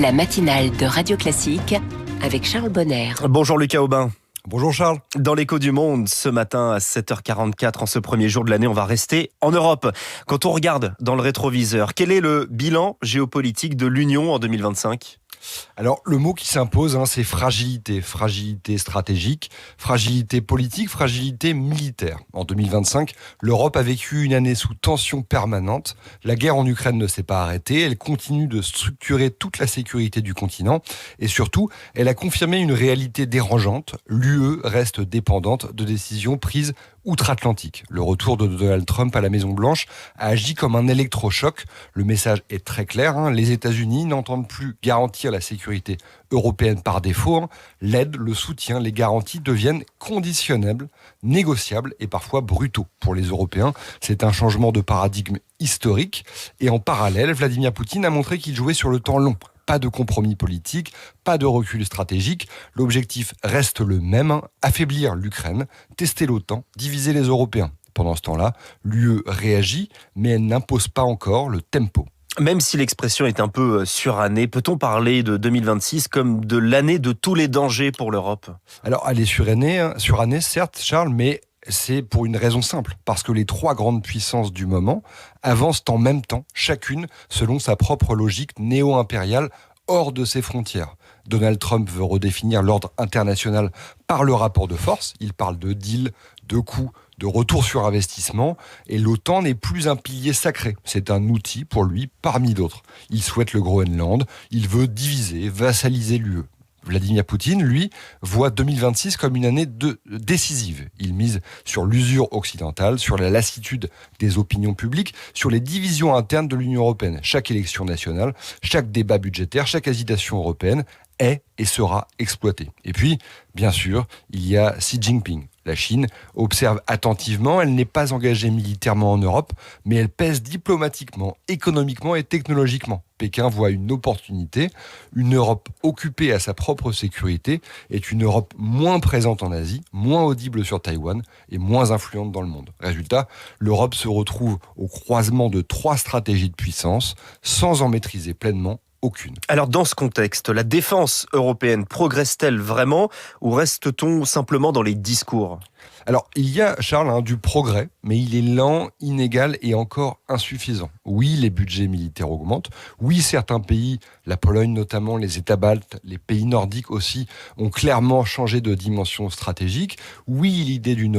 La matinale de Radio Classique avec Charles Bonner. Bonjour Lucas Aubin. Bonjour Charles. Dans l'écho du monde, ce matin à 7h44, en ce premier jour de l'année, on va rester en Europe. Quand on regarde dans le rétroviseur, quel est le bilan géopolitique de l'Union en 2025 ? Alors, le mot qui s'impose, c'est fragilité. Fragilité stratégique, fragilité politique, fragilité militaire. En 2025, l'Europe a vécu une année sous tension permanente. La guerre en Ukraine ne s'est pas arrêtée. Elle continue de structurer toute la sécurité du continent. Et surtout, elle a confirmé une réalité dérangeante. L'UE reste dépendante de décisions prises outre-Atlantique. Le retour de Donald Trump à la Maison-Blanche a agi comme un électrochoc. Le message est très clair. Les États-Unis n'entendent plus garantir la sécurité européenne par défaut. L'aide, le soutien, les garanties deviennent conditionnels, négociables et parfois brutaux pour les Européens. C'est un changement de paradigme historique. Et en parallèle, Vladimir Poutine a montré qu'il jouait sur le temps long. Pas de compromis politique, pas de recul stratégique. L'objectif reste le même, affaiblir l'Ukraine, tester l'OTAN, diviser les Européens. Pendant ce temps-là, l'UE réagit, mais elle n'impose pas encore le tempo. Même si l'expression est un peu surannée, peut-on parler de 2026 comme de l'année de tous les dangers pour l'Europe ? Alors, elle est surannée, certes, Charles, mais c'est pour une raison simple, parce que les trois grandes puissances du moment avancent en même temps, chacune selon sa propre logique néo-impériale hors de ses frontières. Donald Trump veut redéfinir l'ordre international par le rapport de force. Il parle de deal, de coûts, de retour sur investissement. Et l'OTAN n'est plus un pilier sacré. C'est un outil pour lui parmi d'autres. Il souhaite le Groenland. Il veut diviser, vassaliser l'UE. Vladimir Poutine, lui, voit 2026 comme une année décisive. Il mise sur l'usure occidentale, sur la lassitude des opinions publiques, sur les divisions internes de l'Union européenne. Chaque élection nationale, chaque débat budgétaire, chaque agitation européenne est et sera exploitée. Et puis, bien sûr, il y a Xi Jinping. La Chine observe attentivement, elle n'est pas engagée militairement en Europe, mais elle pèse diplomatiquement, économiquement et technologiquement. Pékin voit une opportunité. Une Europe occupée à sa propre sécurité est une Europe moins présente en Asie, moins audible sur Taïwan et moins influente dans le monde. Résultat, l'Europe se retrouve au croisement de trois stratégies de puissance, sans en maîtriser pleinement aucune. Alors dans ce contexte, la défense européenne progresse-t-elle vraiment ou reste-t-on simplement dans les discours ? Alors, il y a, Charles, du progrès, mais il est lent, inégal et encore insuffisant. Oui, les budgets militaires augmentent. Oui, certains pays, la Pologne notamment, les États baltes, les pays nordiques aussi, ont clairement changé de dimension stratégique. Oui, l'idée d'une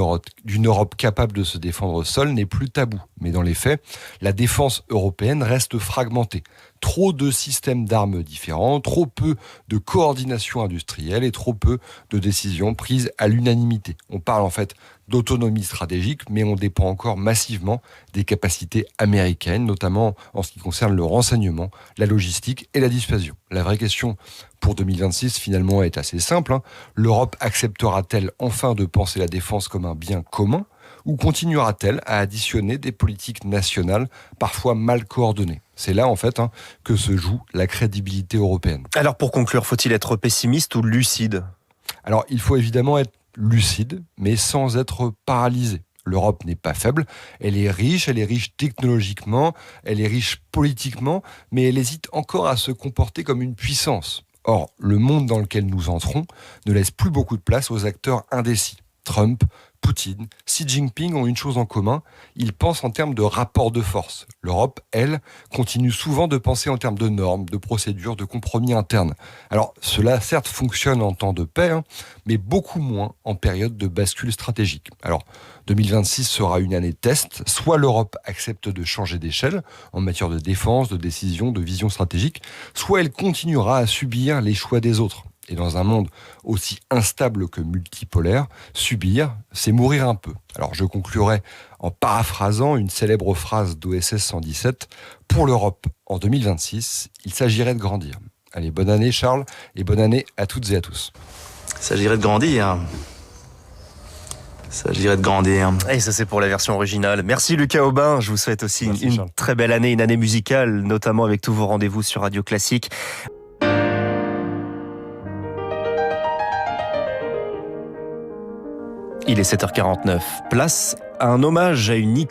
Europe capable de se défendre seule n'est plus tabou. Mais dans les faits, la défense européenne reste fragmentée. Trop de systèmes d'armes différents, trop peu de coordination industrielle et trop peu de décisions prises à l'unanimité. On parle en fait d'autonomie stratégique, mais on dépend encore massivement des capacités américaines, notamment en ce qui concerne le renseignement, la logistique et la dissuasion. La vraie question pour 2026, finalement, est assez simple. L'Europe acceptera-t-elle enfin de penser la défense comme un bien commun ou continuera-t-elle à additionner des politiques nationales parfois mal coordonnées ? C'est là, en fait, que se joue la crédibilité européenne. Alors pour conclure, faut-il être pessimiste ou lucide ? Alors, il faut évidemment être lucide, mais sans être paralysé. L'Europe n'est pas faible, elle est riche technologiquement, elle est riche politiquement, mais elle hésite encore à se comporter comme une puissance. Or, le monde dans lequel nous entrons ne laisse plus beaucoup de place aux acteurs indécis. Trump, Poutine, Xi Jinping ont une chose en commun, ils pensent en termes de rapport de force. L'Europe, elle, continue souvent de penser en termes de normes, de procédures, de compromis internes. Alors, cela certes fonctionne en temps de paix, mais beaucoup moins en période de bascule stratégique. Alors, 2026 sera une année test, soit l'Europe accepte de changer d'échelle en matière de défense, de décision, de vision stratégique, soit elle continuera à subir les choix des autres. Et dans un monde aussi instable que multipolaire, subir, c'est mourir un peu. Alors je conclurai en paraphrasant une célèbre phrase d'OSS 117. Pour l'Europe, en 2026, il s'agirait de grandir. Allez, bonne année Charles, et bonne année à toutes et à tous. Il s'agirait de grandir. Et ça c'est pour la version originale. Merci Lucas Aubin, je vous souhaite aussi une très belle année, une année musicale, notamment avec tous vos rendez-vous sur Radio Classique. Il est 7h49. Place à un hommage à une icône.